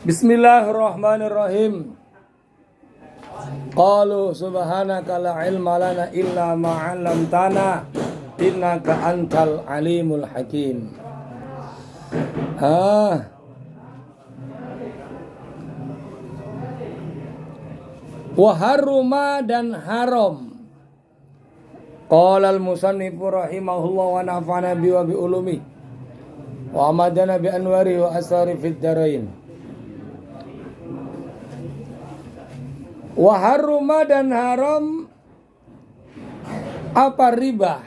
Bismillahirrahmanirrahim. Qalu subhanaka la ilma lana illa ma 'allamtana innaka antal alimul hakim. Wa haruma dan haram. Qala al-musannifu rahimahullah wa nafa'ana bi wa bi ulumi wa amadana bi anwari wa asari fid darain. Wa haruma dan haram apa riba?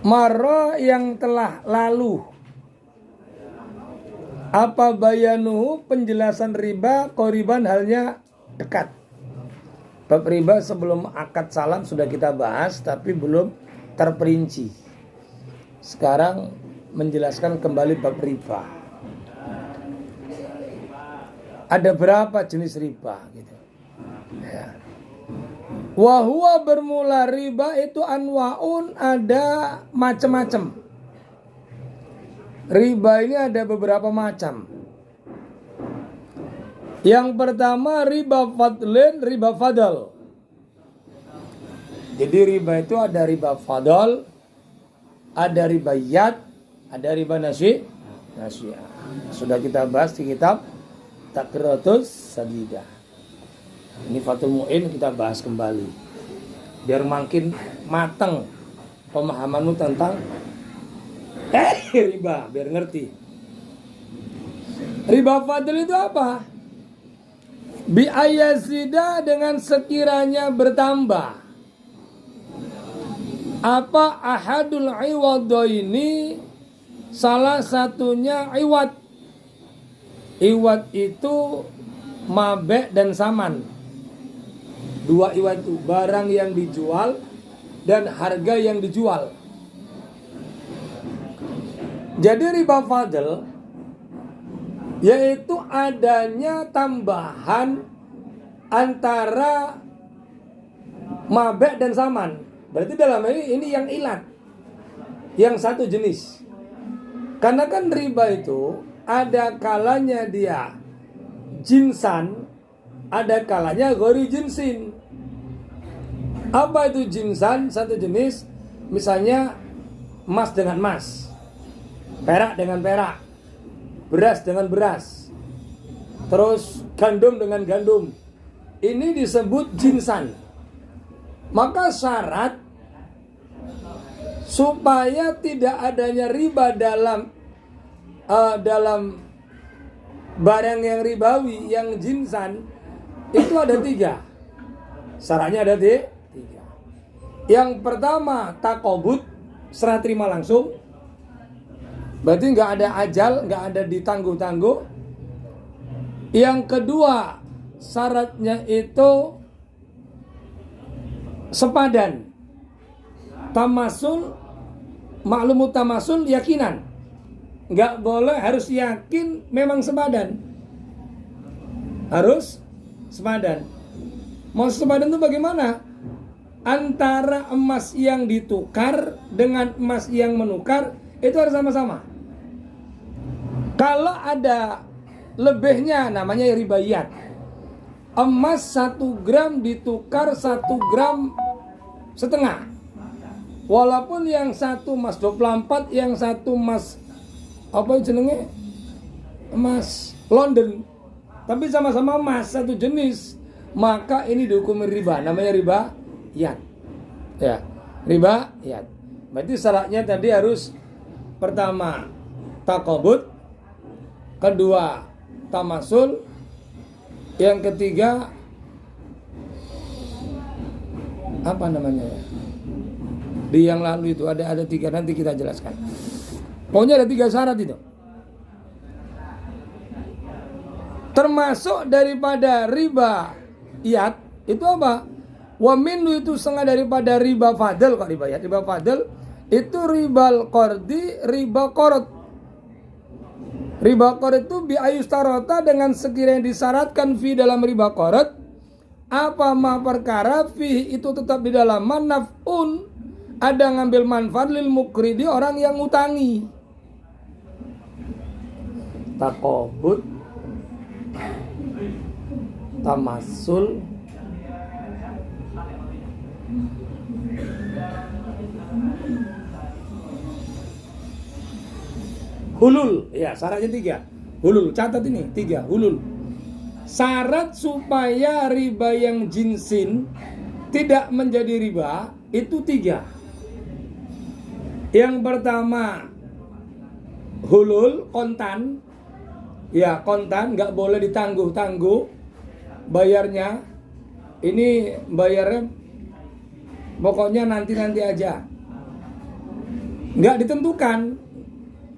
Mara yang telah lalu. Apa bayanuhu penjelasan riba qoriban halnya dekat. Bab riba sebelum akad salam sudah kita bahas tapi belum terperinci. Sekarang menjelaskan kembali bab riba. Ada berapa jenis riba gitu. Ya. Wahua bermula riba itu anwaun, ada macam-macam. Riba ini ada beberapa macam. Yang pertama riba fadlin, riba fadl. Jadi riba itu ada riba fadl, ada riba yad, ada riba nasi'ah. Sudah kita bahas di kitab Taqratus Sadidah. Ini Fathul Mu'in kita bahas kembali biar makin matang pemahamanmu tentang riba, biar ngerti. Riba fadl itu apa? Bi ayazida, dengan sekiranya bertambah. Apa ahadul iwadaini, salah satunya iwad. Iwad itu mabe dan saman. Dua iwad itu barang yang dijual dan harga yang dijual. Jadi riba fadl yaitu adanya tambahan antara mabe dan saman. Berarti dalam ini yang ilat, yang satu jenis. Karena kan riba itu ada kalanya dia jinsan, ada kalanya gori jinsin. Apa itu jinsan? Satu jenis, misalnya emas dengan emas, perak dengan perak, beras dengan beras, terus gandum dengan gandum. Ini disebut jinsan. Maka syarat supaya tidak adanya riba dalam barang yang ribawi, yang jinsan, itu ada 3. Syaratnya ada 3. Yang pertama takobut, serah terima langsung. Berarti nggak ada ajal, nggak ada ditangguh-tangguh. Yang kedua syaratnya itu sepadan. Tamasul, maklumut tamasul, yakinan. Nggak boleh, harus yakin memang sepadan. Harus sepadan. Mau sepadan itu bagaimana? Antara emas yang ditukar dengan emas yang menukar itu harus sama-sama. Kalau ada lebihnya namanya ribayat. Emas 1 gram ditukar 1 gram setengah. Walaupun yang satu emas 24, yang satu emas apa jenenge? Emas London. Tapi sama-sama emas satu jenis, maka ini dihukumi riba, namanya riba yad. Ya, riba yad. Berarti syaratnya tadi harus pertama takobut, kedua tamasul, yang ketiga apa namanya ya? Di yang lalu itu ada 3, nanti kita jelaskan. Pokoknya ada 3 syarat itu. Termasuk daripada riba yad itu apa? Wa minhu itu setengah daripada riba fadl. Kok riba yad? Riba fadl itu ribal qardi, riba qarad. Riba qarad itu bi ayustarata, dengan sekiranya disyaratkan fi dalam riba qarad apa ma perkara fi itu tetap di dalam manafun, ada ngambil manfaat lil mukridi, orang yang ngutangi. takobut, tamasul, hulul. Ya, syaratnya 3. Hulul, catat ini 3, hulul. Syarat supaya riba yang jinsin tidak menjadi riba itu 3. Yang pertama hulul, kontan. Ya, kontan, nggak boleh ditangguh-tangguh bayarnya. Ini bayarnya pokoknya nanti-nanti aja, nggak ditentukan.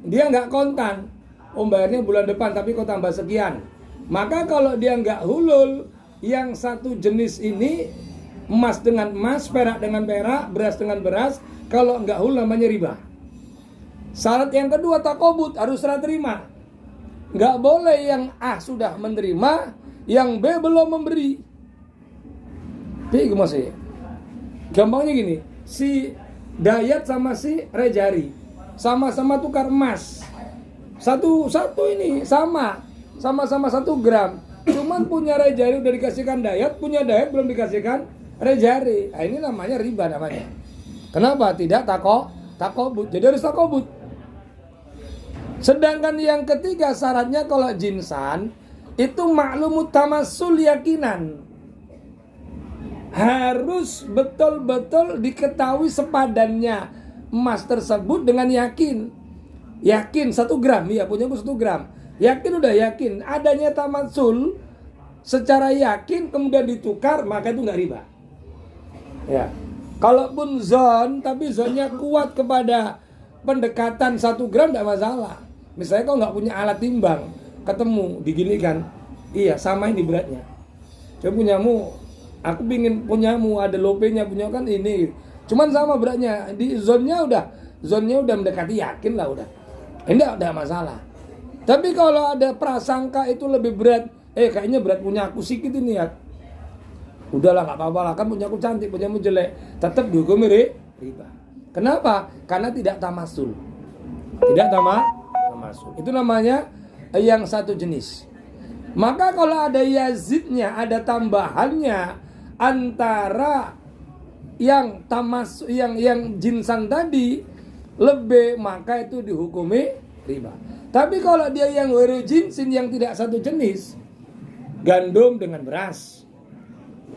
Dia nggak kontan, bayarnya bulan depan tapi kok tambah sekian. Maka kalau dia nggak hulul, yang satu jenis ini, emas dengan emas, perak dengan perak, beras dengan beras, kalau nggak hulul namanya riba. Syarat yang kedua takobut, harus serah terima. Nggak boleh yang A sudah menerima, yang B belum memberi. Gimana sih? Gampangnya gini, si Dayat sama si Rejari sama-sama tukar emas. Satu ini sama-sama 1 gram. Cuman punya Rejari udah dikasihkan Dayat, punya Dayat belum dikasihkan Rejari. Nah, ini namanya riba namanya. Kenapa? Tidak takobut. Jadi harus takobut. Sedangkan yang ketiga syaratnya kalau jinsan itu maklumut tamasul yakinan. Harus betul-betul diketahui sepadannya emas tersebut dengan yakin. Yakin 1 gram, ya punyaku 1 gram. Yakin, udah yakin adanya tamasul secara yakin kemudian ditukar, maka itu nggak riba. Ya. Kalaupun zon, tapi zonnya kuat kepada pendekatan 1 gram tidak masalah. Misalnya kau nggak punya alat timbang, ketemu diginikan, iya sama ini beratnya. Coba punyamu, aku pingin punyamu ada lopenya, punya kan ini. Cuman sama beratnya, di zonnya udah mendekati yakin lah udah. Ini tidak masalah. Tapi kalau ada prasangka itu lebih berat, kayaknya berat punya aku sedikit ini ya. Udahlah nggak apa-apa lah, kan punya aku cantik, punyamu jelek, tetap dihukumi riba. Kenapa? Karena tidak tamasul. Tidak tamasul. Itu namanya yang satu jenis. Maka kalau ada yazidnya, ada tambahannya antara yang tamas yang jinsan tadi lebih, maka itu dihukumi riba. Tapi kalau dia yang ghairu jinsin, yang tidak satu jenis, gandum dengan beras,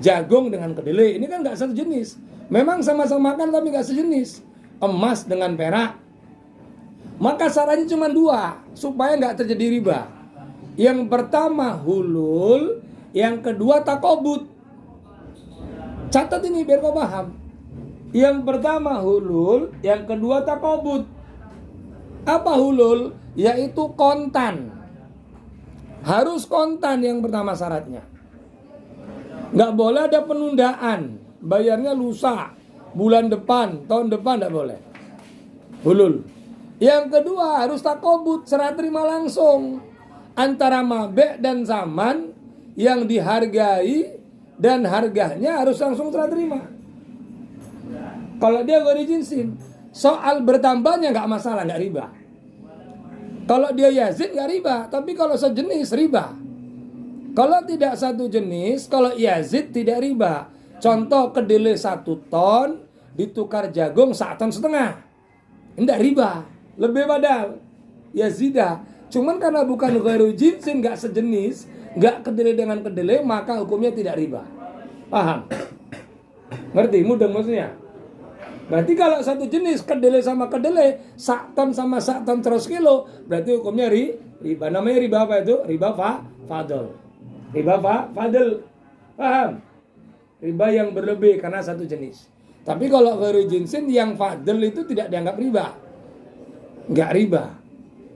jagung dengan kedelai, ini kan nggak satu jenis. Memang sama-sama makan tapi nggak sejenis. Emas dengan perak. Maka syaratnya cuma 2 supaya nggak terjadi riba. Yang pertama hulul, yang kedua takobut. Catat ini biar kau paham. Yang pertama hulul, yang kedua takobut. Apa hulul? Yaitu kontan. Harus kontan yang pertama syaratnya. Nggak boleh ada penundaan. Bayarnya lusa, bulan depan, tahun depan nggak boleh. Hulul. Yang kedua harus takobut, serah terima langsung antara mabe dan zaman yang dihargai dan harganya harus langsung serah terima. Kalau dia ghairu jinsin, soal bertambahnya nggak masalah, nggak riba. Kalau dia yazid nggak riba, tapi kalau sejenis riba. Kalau tidak satu jenis, kalau yazid tidak riba. Contoh kedelai 1 ton ditukar jagung 1,5 ton. Tidak riba, lebih padahal yazidah. Cuman karena bukan ghairu jinsin, nggak sejenis, nggak kedelai dengan kedelai, maka hukumnya tidak riba. Paham? Ngerti? Mudah maksudnya? Berarti kalau satu jenis kedelai sama kedelai, 1 ton sama 1 ton 100 kilo, berarti hukumnya riba. Namanya riba apa itu? Riba fadl. Riba fadl. Paham? Riba yang berlebih karena satu jenis. Tapi kalau ghairu jinsin yang fadl itu tidak dianggap riba. Enggak riba.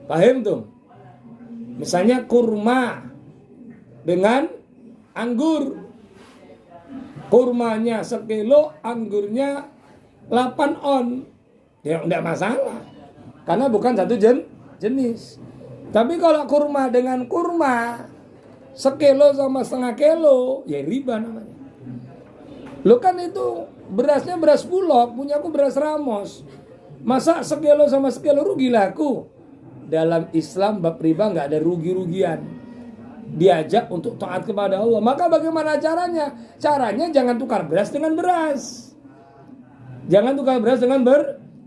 Paham tuh? Misalnya kurma dengan anggur. Kurmanya 1 kilo, anggurnya 8 on. Ya enggak masalah. Karena bukan satu jenis. Tapi kalau kurma dengan kurma 1 kilo sama 1/2 kilo, ya riba namanya. Lo kan itu berasnya beras Bulog, punya aku beras Ramos. Masa 1 kilo sama 1 kilo rugi lah aku. dalam Islam bab riba nggak ada rugi-rugian. Diajak untuk taat kepada Allah. Maka bagaimana caranya? Caranya jangan tukar beras dengan beras. Jangan tukar beras dengan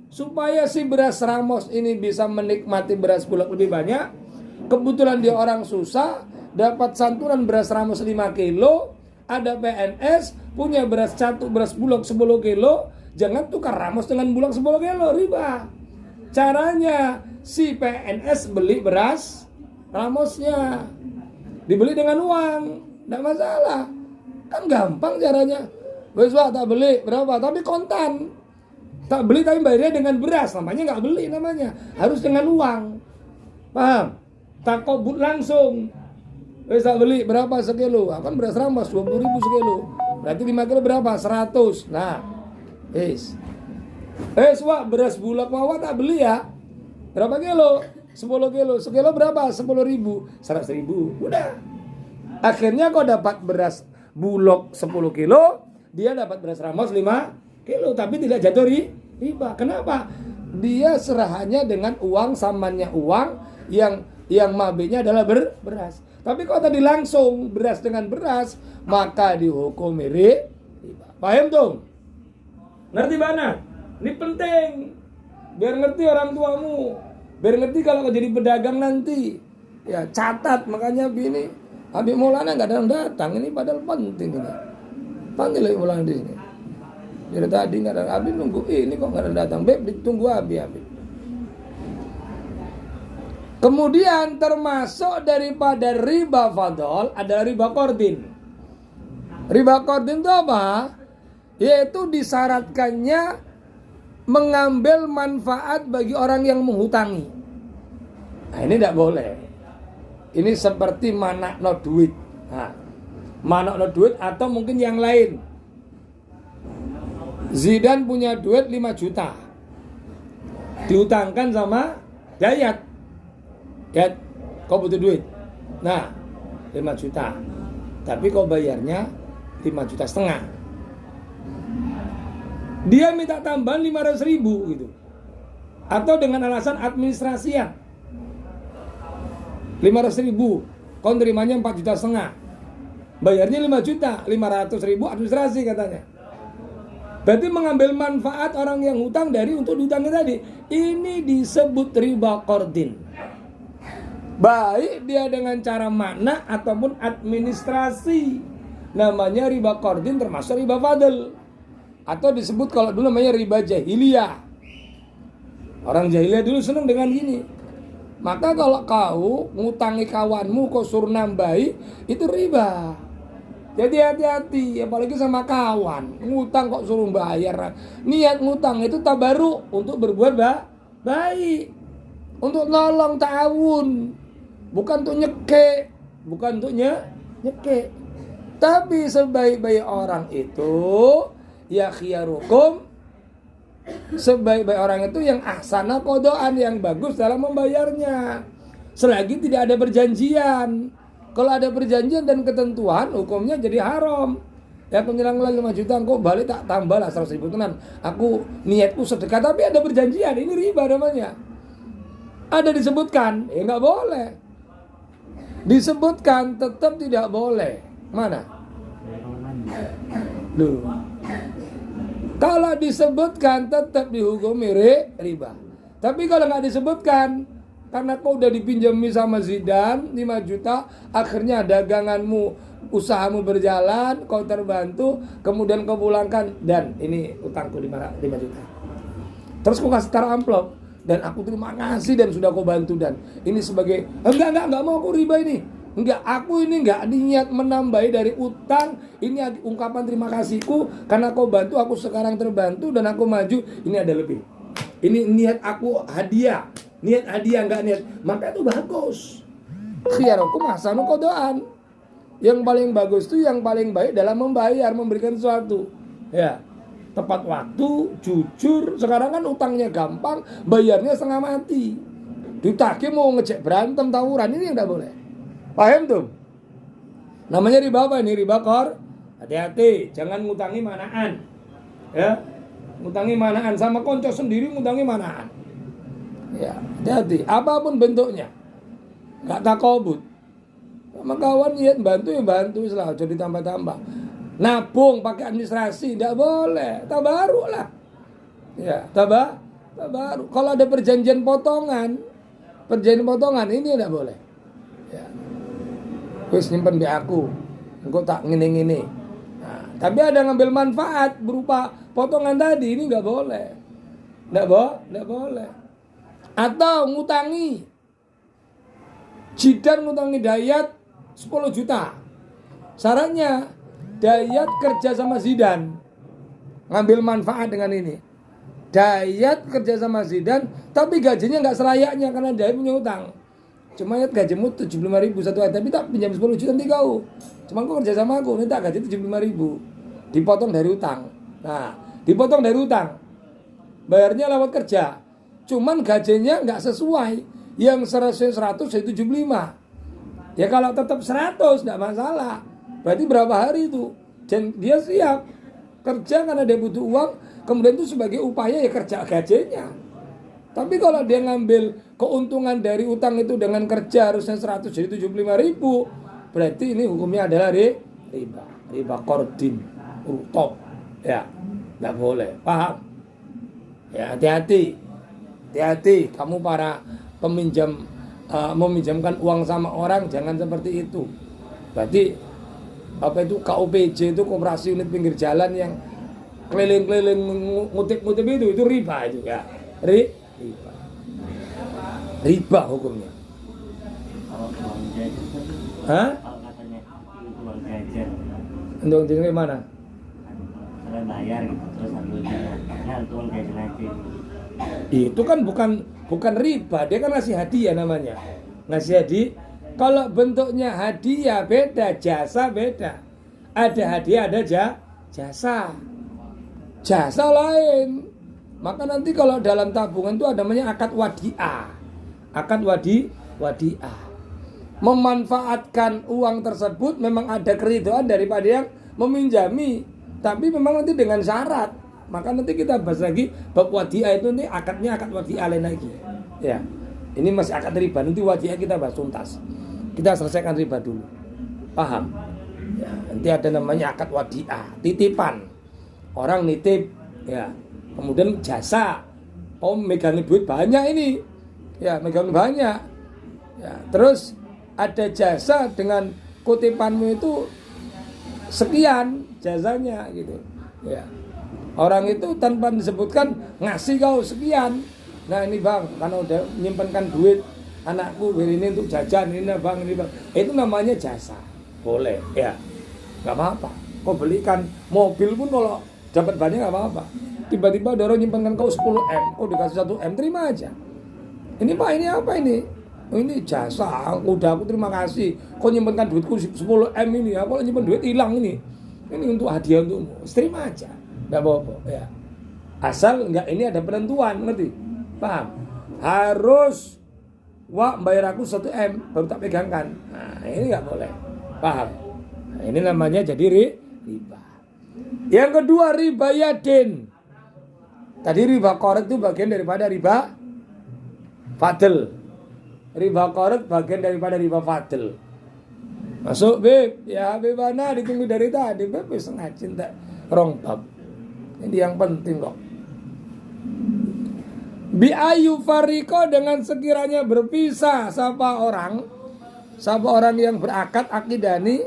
supaya si beras Ramos ini bisa menikmati beras Bulog lebih banyak. Kebetulan dia orang susah, dapat santunan beras Ramos 5 kilo, ada PNS, punya beras Bulog 10 kilo, jangan tukar Ramos dengan Bulog 10 kilo, riba. Caranya, si PNS beli beras Ramosnya, dibeli dengan uang, tidak masalah. Kan gampang caranya. Wes Pak, tak beli, berapa? Tapi kontan. Tak beli tapi bayarnya dengan beras, namanya nggak beli namanya. Harus dengan uang. Paham? Tak kobut langsung. Wes tak beli, berapa sekilo? Kan beras Ramos 20.000 sekilo. Berarti 5 kilo berapa? 100. Nah, Wak, beras Bulog Wawa tak beli ya. Berapa kilo? 10 kilo. Sekilo berapa? 10.000. 100.000. Udah. Akhirnya kau dapat beras Bulog 10 kilo, dia dapat beras Ramos 5 kilo, tapi tidak jatuh riba. Kenapa? Dia serahannya dengan uang, samannya uang yang mabenya adalah beras. Tapi kalau tadi langsung beras dengan beras, maka dihukum riba. Paham tuh? Ngerti mana? Ini penting. Biar ngerti orang tuamu. Biar ngerti kalau kau jadi pedagang nanti. Ya catat, makanya begini. Habib Maulana nggak datang, ini padahal penting ini. Panggil Habib Maulana di sini. Dari tadi nggak ada, Habib nunggu ini kok nggak datang. Beb, ditunggu Habib. Kemudian termasuk daripada riba fadl ada riba qardin. Riba qardin itu apa? Yaitu disyaratkannya mengambil manfaat bagi orang yang menghutangi. Nah, ini tidak boleh. Ini seperti manakno duit. Nah, manakno duit atau mungkin yang lain. Zidan punya duit 5 juta. Diutangkan sama Dayat. Dad, kau butuh duit. Nah, 5 juta. Tapi kau bayarnya 5,5 juta. Dia minta tambahan 500.000 gitu. Atau dengan alasan administrasian 500.000, kau nerimanya 4,5 juta. Bayarnya 5 juta, 500.000 administrasi katanya. Berarti mengambil manfaat orang yang hutang dari untuk diutangnya tadi. Ini disebut riba qardin. Baik dia dengan cara makna ataupun administrasi. Namanya riba qardin termasuk riba fadl. Atau disebut kalau dulu namanya riba jahiliyah. Orang jahiliyah dulu senang dengan gini. Maka kalau kau ngutangi kawanmu kau suruh nambahi, itu riba. Jadi hati-hati, apalagi sama kawan. Ngutang kok suruh bayar. Niat ngutang itu tabaruk untuk berbuat baik. Untuk nolong ta'awun. Bukan untuk nyekek. Bukan untuk nyekek. Tapi sebaik-baik orang itu, ya khiyarukum, sebaik-baik orang itu yang ahsana qodoan, yang bagus dalam membayarnya. Selagi tidak ada perjanjian. Kalau ada perjanjian dan ketentuan, hukumnya jadi haram. Ya aku nyelang 5 juta, kok balik tak tambah lah 100.000 tenan. Aku niatku sedekah, tapi ada perjanjian, ini riba namanya. Ada disebutkan, ya nggak boleh. Disebutkan tetap tidak boleh. Mana? Duh. Kalau disebutkan tetap dihukumi riba. Tapi kalau nggak disebutkan, karena kau udah dipinjami sama Zidan 5 juta, akhirnya daganganmu, usahamu berjalan, kau terbantu, kemudian kau pulangkan, dan ini utangku 5 juta. Terus kau kasih taruh amplop, dan aku terima kasih dan sudah kau bantu, dan ini sebagai enggak mau aku riba ini. Enggak, aku ini enggak niat menambahi dari utang, ini ungkapan terima kasihku karena kau bantu, aku sekarang terbantu dan aku maju, ini ada lebih. Ini niat aku hadiah. Niat hadiah enggak niat, maka itu bagus. Khiyarukum ahsanu qodoan. Yang paling bagus itu yang paling baik dalam membayar, memberikan sesuatu. Ya, tepat waktu, jujur. Sekarang kan utangnya gampang, bayarnya setengah mati. Ditagih mau ngecek berantem tawuran, ini yang enggak boleh. Paham tuh? Namanya riba apa ini? Riba qardin. Hati-hati, jangan ngutangi manaan. Ya, ngutangi manaan sama konco sendiri ngutangi manaan. Ya, hati-hati. Apapun bentuknya, nggak takobut. Sama kawan ya bantu lah, jadi tambah-tambah. Nabung pakai administrasi, tidak boleh. Tabaruk lah. Ya, tabaruk. Kalau ada perjanjian potongan ini tidak boleh. Ya. Wis nyimpen di aku, engkau tak ngene-ngene. Nah, tapi ada ngambil manfaat berupa potongan tadi, ini nggak boleh. Nggak boleh. Atau ngutangi. Jidan ngutangi Dayat 10 juta. Syaratnya Dayat kerja sama Zidan, ngambil manfaat dengan ini. Dayat kerja sama Zidan, tapi gajinya nggak serayaknya karena Dayat punya utang. Cuma ya gajimu 75.000 satu hari, tapi tak pinjam 10 juta nanti kau. Cuma kau kerja sama aku, nanti tak gaji 75.000. Dipotong dari utang. Nah, dipotong dari utang. Bayarnya lewat kerja. Cuman gajinya nggak sesuai. Yang 100 jadi 75. Ya kalau tetap 100 enggak masalah. Berarti berapa hari itu? Dan dia siap kerja karena dia butuh uang, kemudian itu sebagai upaya ya kerja gajinya. Tapi kalau dia ngambil keuntungan dari utang itu dengan kerja harusnya 100 jadi 75.000, berarti ini hukumnya adalah riba qardin, top. Ya, enggak boleh. Paham? Ya, hati-hati kamu para peminjam, meminjamkan uang sama orang, jangan seperti itu. Berarti KUPJ itu koperasi unit pinggir jalan yang keliling-keliling ngutip-ngutip itu riba itu ya. Riba hukumnya. Hah? Untuk di mana? Saya bayar gitu, terus ambil uang jajan lagi. Itu kan bukan riba, dia kan ngasih hadiah namanya. Ngasih hadiah. Kalau bentuknya hadiah beda, jasa beda. Ada hadiah, ada jasa. Jasa lain. Maka nanti kalau dalam tabungan itu ada namanya akad wadiah. Akad wadiah. Memanfaatkan uang tersebut memang ada keridhaan daripada yang meminjami. Tapi memang nanti dengan syarat. Maka nanti kita bahas lagi bab wadiah itu nih akadnya akad wadiah lain lagi. Ya. Ini masih akad riba, nanti wadiah kita bahas tuntas. Kita selesaikan riba dulu. Paham? Ya, nanti ada namanya akad wadiah, titipan. Orang nitip ya. Kemudian jasa. Oh, megangin duit banyak ini. Ya, megangin banyak. Ya, terus ada jasa dengan kutipanmu itu sekian jasanya gitu. Ya. Orang itu tanpa disebutkan ngasih kau sekian. Nah ini bang, karena udah menyimpankan duit anakku ini untuk jajan ini bang, ini bang. Itu namanya jasa. Boleh, ya. Gak apa-apa. Kau belikan mobil pun kalau dapat banyak gak apa-apa. Tiba-tiba ada orang menyimpankan kau 10M, kau dikasih 1M, terima aja. Ini pak, ini apa ini? Oh, ini jasa, udah aku terima kasih. Kau nyimpankan duitku 10M ini, aku kalau nyimpan duit hilang ini. Ini untuk hadiah untukmu, terima aja. Nggak apa-apa ya. Asal enggak ini ada penentuan, ngerti? Paham? Harus bayar aku 1M baru tak pegangkan. Nah, ini enggak boleh. Paham? Nah, ini namanya jadi riba. Yang kedua riba yadin. Tadi riba qard itu bagian daripada riba fadl. Riba qard bagian daripada riba fadl. Masuk Beb, ya Beb mana ditunggu dari tadi. Beb wis ngajin tak rong bab. Ini yang penting kok. Bi ayu fariko dengan sekiranya berpisah siapa orang yang berakad akidani,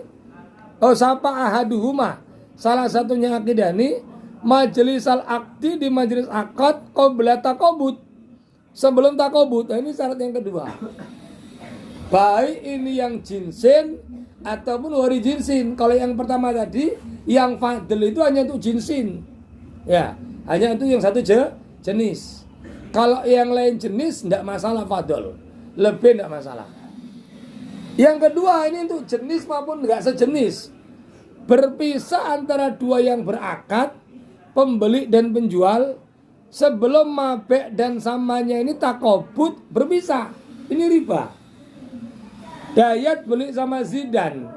siapa ahaduhuma, salah satunya akidani, majlisal akdi di majelis akad qabla takobut, sebelum takobut. Nah, ini syarat yang kedua. Baik ini yang jinsin ataupun wari jinsin. Kalau yang pertama tadi yang fadl itu hanya untuk jinsin. Ya, hanya itu yang satu jenis. Kalau yang lain jenis tidak masalah fadl, lebih tidak masalah. Yang kedua ini untuk jenis maupun enggak sejenis. Berpisah antara dua yang berakad, pembeli dan penjual, sebelum mabek dan samanya ini takobut berpisah. Ini riba. Dayat beli sama Zidan,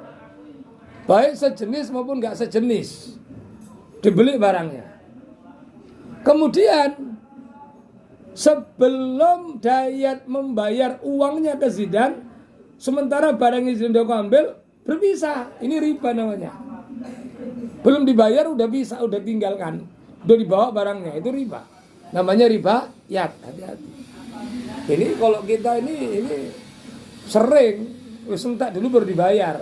baik sejenis maupun enggak sejenis, dibeli barangnya. Kemudian Sebelum Dayat membayar uangnya ke Zidan, sementara barang yang Zidan udah ambil berpisah. Ini riba namanya. Belum dibayar udah bisa, udah tinggalkan, udah dibawa barangnya, itu riba. Namanya riba yat. Hati-hati. Ini kalau kita ini sering wis entek dulu baru dibayar.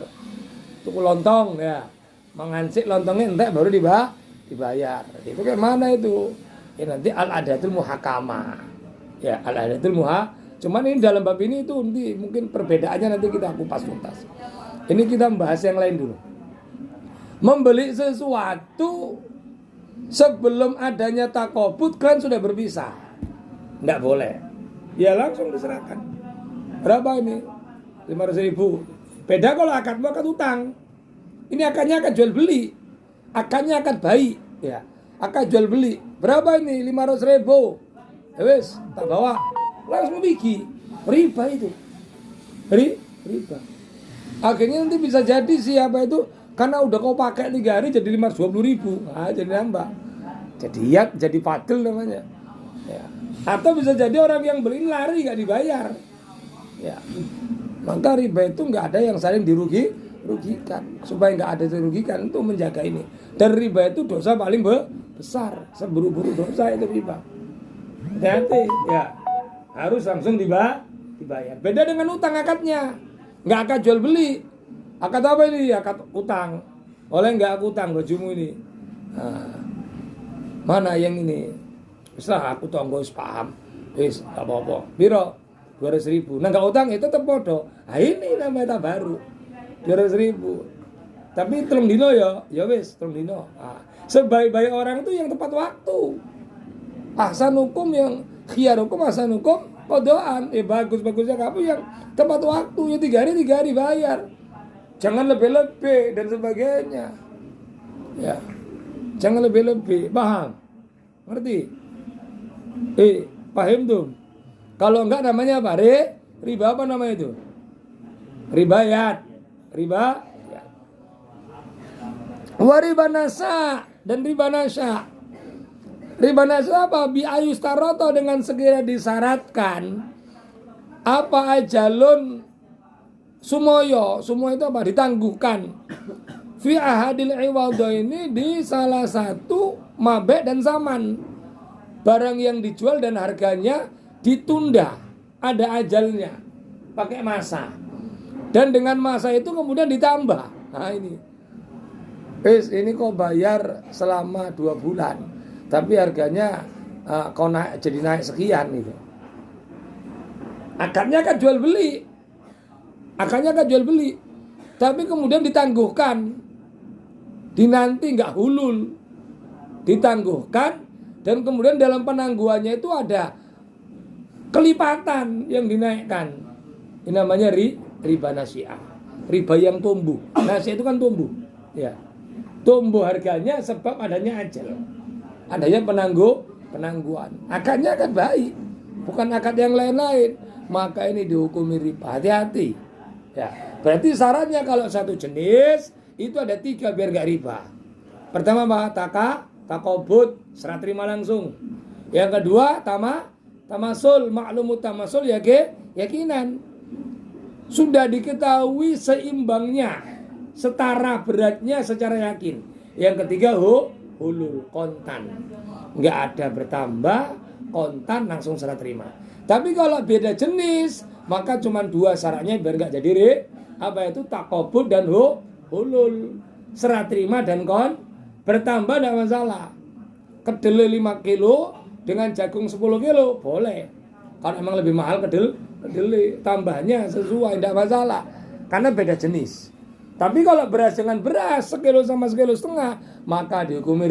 Tuku lontong ya. Mengansik lontongnya entek baru dibayar. Itu kayak mana itu? Ya nanti al-adatul muhakama. Ya, al-adatul cuman ini dalam bab ini itu nanti mungkin perbedaannya nanti kita kupas tuntas. Ini kita membahas yang lain dulu. Membeli sesuatu sebelum adanya takobut kan sudah berpisah. Enggak boleh. Ya langsung diserahkan. Berapa ini? 500.000. Beda kalau akad utang. Ini akadnya akad jual beli. Akadnya akad bayi, ya. Akad jual beli. Berapa ini? 500.000. Ya wes, tak bawa. Langsung bigi. Riba itu. Riba. Akhirnya nanti bisa jadi siapa itu karena udah kau pakai 3 hari jadi 520.000. Nah, jadi nambah. Jadi fadil namanya. Ya. Atau bisa jadi orang yang beli lari gak dibayar. Ya. Maka riba itu nggak ada yang saling dirugikan. Supaya nggak ada dirugikan itu menjaga ini. Dan riba itu dosa paling besar. Seburu-buru dosa itu riba. Hati-hati ya. Harus langsung dibayar. Beda dengan utang akadnya. Nggak akad jual beli. Akad apa ini? Akad utang. Oleh nggak aku utang bajumu ini. Nah, mana yang ini? Bisa aku tonggo paham. Wis tak apa-apa. Biro 200.000. Nah nggak utang itu tetap bodoh. Nah ini namanya baru 200.000. Tapi telung dino ya wis telung dino. Nah, sebaik-baik orang itu yang tepat waktu. Ahsan hukum yang khiyar hukum, ahsan hukum kodoan. Bagus-bagusnya kamu yang tepat waktu. Ya 3 hari bayar. Jangan lebih-lebih dan sebagainya. Ya, jangan lebih-lebih. Paham? Ngerti? Paham tuh? Kalau enggak namanya apa? Riba apa namanya itu? Ribayat. Riba. Ya. Wariba nasa dan riba nasa. Riba nasa apa? Bi'ayus taroto dengan segera disyaratkan. Apa ajalun sumoyo. Sumoyo itu apa? Ditangguhkan. Fi ahadil iwaldo ini di salah satu mabek dan zaman. Barang yang dijual dan harganya ditunda, ada ajalnya, pakai masa, dan dengan masa itu kemudian ditambah. Nah ini kok bayar selama 2 bulan, tapi harganya kau jadi naik sekian gitu. Akadnya kan jual beli, tapi kemudian ditangguhkan, dinanti nggak hulul, ditangguhkan, dan kemudian dalam penangguhannya itu ada kelipatan yang dinaikkan. Ini namanya riba nasi'ah. Riba yang tumbuh. Nasi'ah itu kan tumbuh. Ya. Tumbuh harganya sebab adanya ajal. Adanya penangguhan. Akadnya akad baik, bukan akad yang lain-lain. Maka ini dihukumi riba. Hati-hati. Ya. Berarti syaratnya kalau satu jenis itu ada 3 biar gak riba. Pertama takobut, serah terima langsung. Yang kedua tamasul, maklumut tamasul yakinan. Sudah diketahui seimbangnya, setara beratnya secara yakin. Yang ketiga hulul, kontan. Enggak ada bertambah, kontan langsung serah terima. Tapi kalau beda jenis, maka cuma 2 syaratnya biar enggak jadi apa itu takobut dan hulul. Serah terima dan bertambah enggak masalah. Kedelai 5 kilo dengan jagung 10 kilo boleh. Kalau emang lebih mahal kedelai, tambahnya sesuai, tidak masalah. Karena beda jenis. Tapi kalau beras dengan beras 1 kilo sama 1,5 kilo, maka dihukumi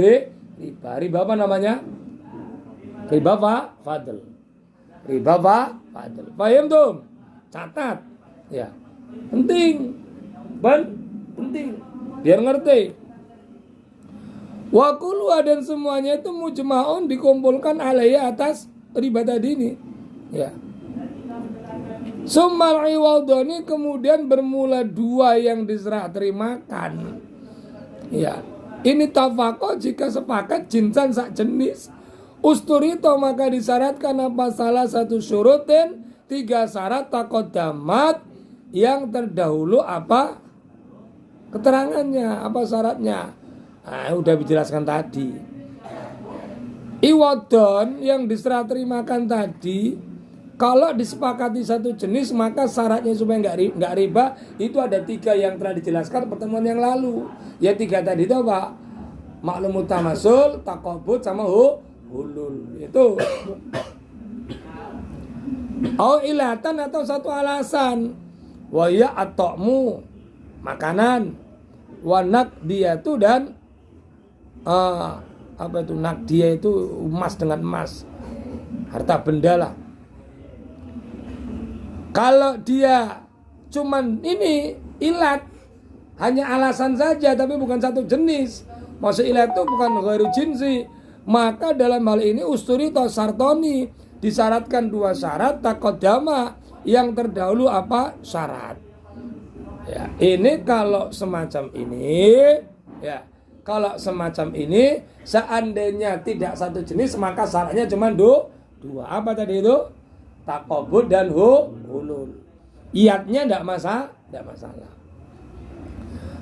riba. Riba apa namanya? Riba fadl. Riba fadl. Paham tuh? Catat. Ya. Penting. Penting. Biar ngerti. Wa kulluha dan semuanya itu mujma'un dikumpulkan alaiya atas riba tadi ini. Ya. Summal iwadoni kemudian bermula 2 yang diserah terimakan. Ya. Ini tafaqo jika sepakat jinsan sak jenis Usturito maka disyaratkan apa salah satu syurutin 3 syarat takodamat yang terdahulu apa keterangannya, apa syaratnya. Nah, udah dijelaskan tadi. Iwadon yang diserah terimakan tadi, kalau disepakati satu jenis maka syaratnya supaya nggak riba itu ada 3 yang telah dijelaskan pertemuan yang lalu. Ya 3 tadi itu apa? Maklum tamasul, takobut sama hulul. Itu. Ilatan atau satu alasan. Waya atokmu makanan. Wanak dia itu dan apa itu nakdia itu emas dengan emas, harta benda lah. Kalau dia cuman ini ilat, hanya alasan saja tapi bukan satu jenis, maksud ilat itu bukan ghairu jinsi, maka dalam hal ini usturito sartoni disyaratkan 2 syarat takodama yang terdahulu apa syarat. Ya, ini kalau semacam ini, ya. Kalau semacam ini, seandainya tidak satu jenis, maka syaratnya cuma 2. Apa tadi itu? Takobud dan hulul. Iyatnya tidak masalah.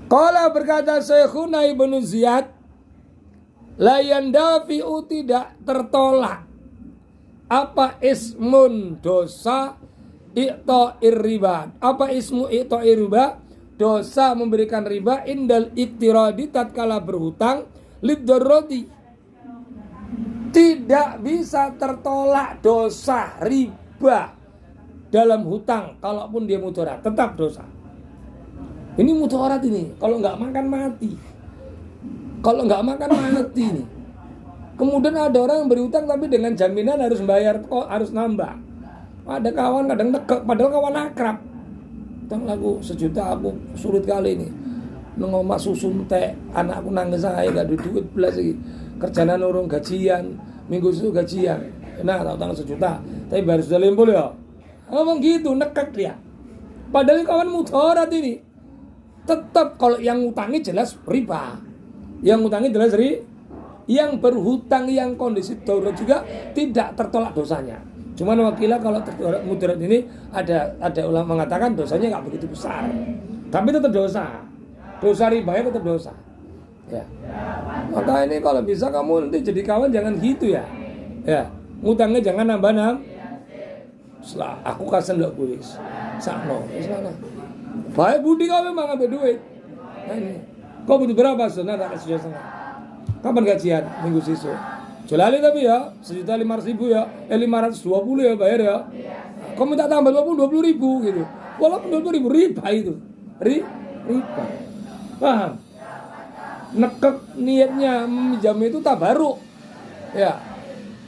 Kalau berkata Syekhuna Ibnu Ziyad, la yandafi'u tidak tertolak. Apa ismun dosa i'ta'ir riba? Apa ismu i'ta'ir riba? Dosa memberikan riba indal iktiradi tatkala berhutang liddarroti. Tidak bisa tertolak dosa riba dalam hutang kalaupun dia mudarat, tetap dosa. Ini mudarat ini, kalau nggak makan mati. Kalau nggak makan mati nih. Kemudian ada orang yang berhutang tapi dengan jaminan harus bayar, harus nambah. Ada kawan kadang nekek, padahal kawan akrab. Aku 1 juta aku sulit kali ini ngomong susun teh anakku nangis saya gak ada duit belas lagi kerjaan urung gajian minggu itu gajian nah tahu 1 juta tapi baru sudah lempul ya ngomong gitu nekek dia padahal kawan mudarat ini tetap kalau yang ngutangi jelas riba yang berhutang yang kondisi darurat juga tidak tertolak dosanya. Cuman wakilah kalau mudarat ini ada ulama mengatakan dosanya nggak begitu besar, tapi tetap dosa ribanya tetap dosa. Ya. Maka ini kalau bisa kamu nanti jadi kawan jangan gitu ya. Ya, ngutangnya jangan nambah. Setelah aku kasih ndak kuis, sakno, sana. Baik budi kau memang ambil duit. Nah ini, kau butuh berapa sudah tak kasih setengah. Kapan gajian? Minggu siswa. Jelali tapi ya, 1.500.000 ya, 520 ya bayar ya. Kau minta tambah 20.000 gitu. Walaupun 20.000 riba itu, riba. Paham? Nekek niatnya meminjam itu tabaruk. Ya,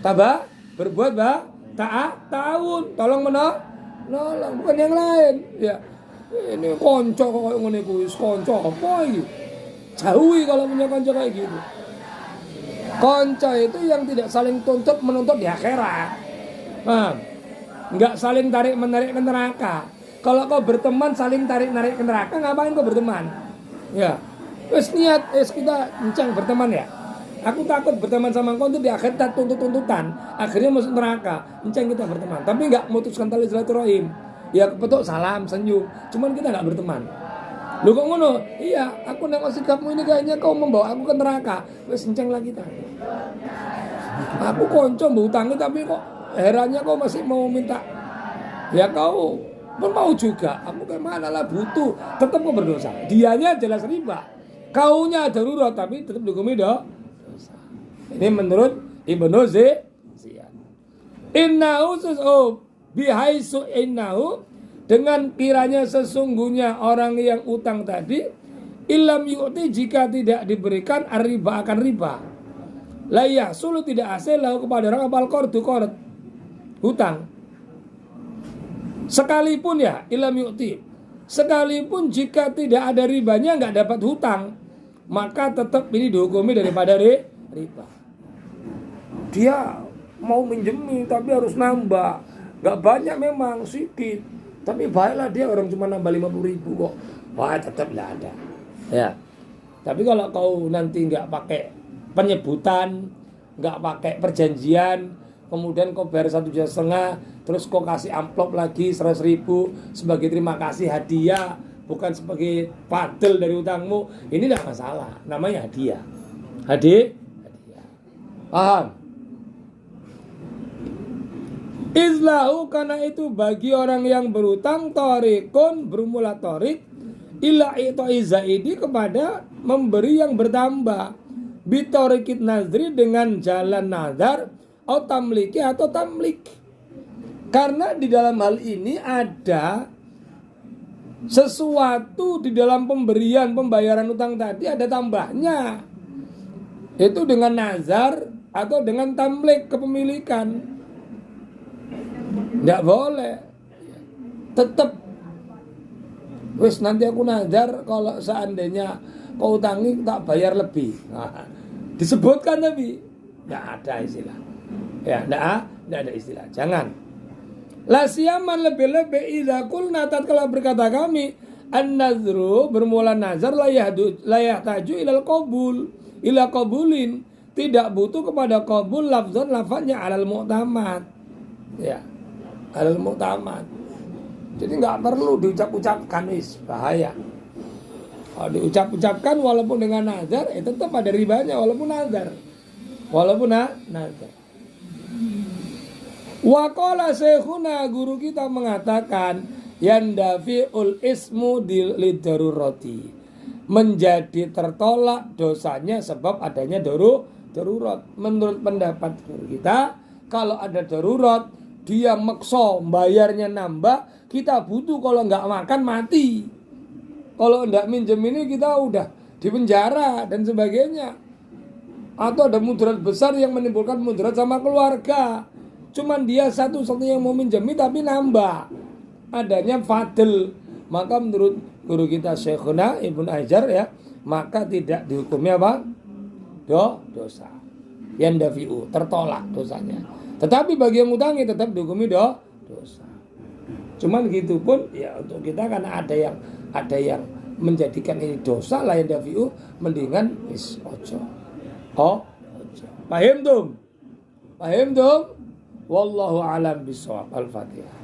tabah berbuat tahun, tolong menolong, bukan yang lain. Ya, ini konco kok ngene kuwi, konco apa iki? Jauhi kalau punya konco kayak gitu. Konco itu yang tidak saling menuntut di akhirat. Paham? Enggak saling tarik-menarik ke neraka. Kalau kau berteman saling tarik-narik ke neraka, ngapain kau berteman? Ya. Wes niat, kita encang berteman ya. Aku takut berteman sama kau itu di akhirat tuntutan, akhirnya masuk neraka. Encang kita berteman, tapi enggak memutuskan tali silaturahim. Ya kepetuk salam, senyum. Cuman kita enggak berteman. Lu kok ngono? Iya, aku nengok sikapmu ini kayaknya kau membawa aku ke neraka. Wes encang lagi ta. Aku konco mbutangi tapi kok herannya kau masih mau minta. Ya kau pun mau juga. Aku kayak mana lah butuh, tetap kau berdosa. Dianya jelas riba. Kaunya darurat tapi tetap dihukumi dosa. Ini menurut Ibnu Ziyad. Innahu bihaisu innahu dengan kiranya sesungguhnya orang yang utang tadi ilam yu'ti jika tidak diberikan riba akan riba. La yahsulu tidak hasil lahu kepada orang apal qardu qard hutang. Sekalipun ya ilam yu'ti. Sekalipun jika tidak ada ribanya enggak dapat hutang, maka tetap ini dihukumi daripada riba. Dia mau minjemi tapi harus nambah. Enggak banyak memang, sedikit. Tapi baiklah dia orang cuma nambah 50.000 kok. Wah tetap lah ada. Ya. Tapi kalau kau nanti nggak pakai penyebutan nggak pakai perjanjian, kemudian kau bayar 1,5 juta, terus kau kasih amplop lagi 100.000 sebagai terima kasih hadiah, bukan sebagai fadl dari utangmu, ini tidak masalah, namanya hadiah. Hadiah. Paham? Islahu, karena itu bagi orang yang berutang, torikun, bermula torik, ila ito'i zaidi, kepada memberi yang bertambah, bitorikit nazri, dengan jalan nazar, atau tamliki atau tamlik. Karena di dalam hal ini ada sesuatu di dalam pembayaran utang tadi ada tambahnya, itu dengan nazar atau dengan tamlik, kepemilikan. Nggak boleh. Tetap wis nanti aku nazar kalau seandainya kau utangi tak bayar lebih. Nah, disebutkan tapi nggak ada istilah. Ya, nggak ada istilah. Jangan. La siyaman, lebih-lebih idza qulna, tatkala berkata kami, an-nazru, bermula nazar, la yahtaju ilal qabul, ila qabulin, tidak butuh kepada qabul lafzan, lafaznya alal mu'tamad. Ya. Alal mu'tamad. Jadi nggak perlu diucap-ucapkan, bahaya. Kalau diucap-ucapkan walaupun dengan nazar, tetap ada ribanya walaupun nazar. Nazar. Wa qala syekhuna, guru kita mengatakan, yandafi'ul ismu lidarurati, menjadi tertolak dosanya sebab adanya darurat. Menurut pendapat guru kita, kalau ada darurat, dia maksa bayarnya nambah, kita butuh, kalau nggak makan mati. Kalau nggak minjem ini kita udah di penjara dan sebagainya. Atau ada mudarat besar yang menimbulkan mudarat sama keluarga. Cuman dia satu-satunya yang mau minjemi tapi nambah. Adanya fadl. Maka menurut guru kita Syekhuna Ibnu Hajar ya, maka tidak dihukumi apa? Dosa. Yandafi'u, tertolak dosanya. Tetapi bagi yang ngutangi tetap dihukumi dosa. Cuman gitu pun ya untuk kita, karena ada yang menjadikan ini dosa, la yandafi'u, mendingan ojo. Paham tum? Wallahu a'lam bishawab. Al-Fatihah.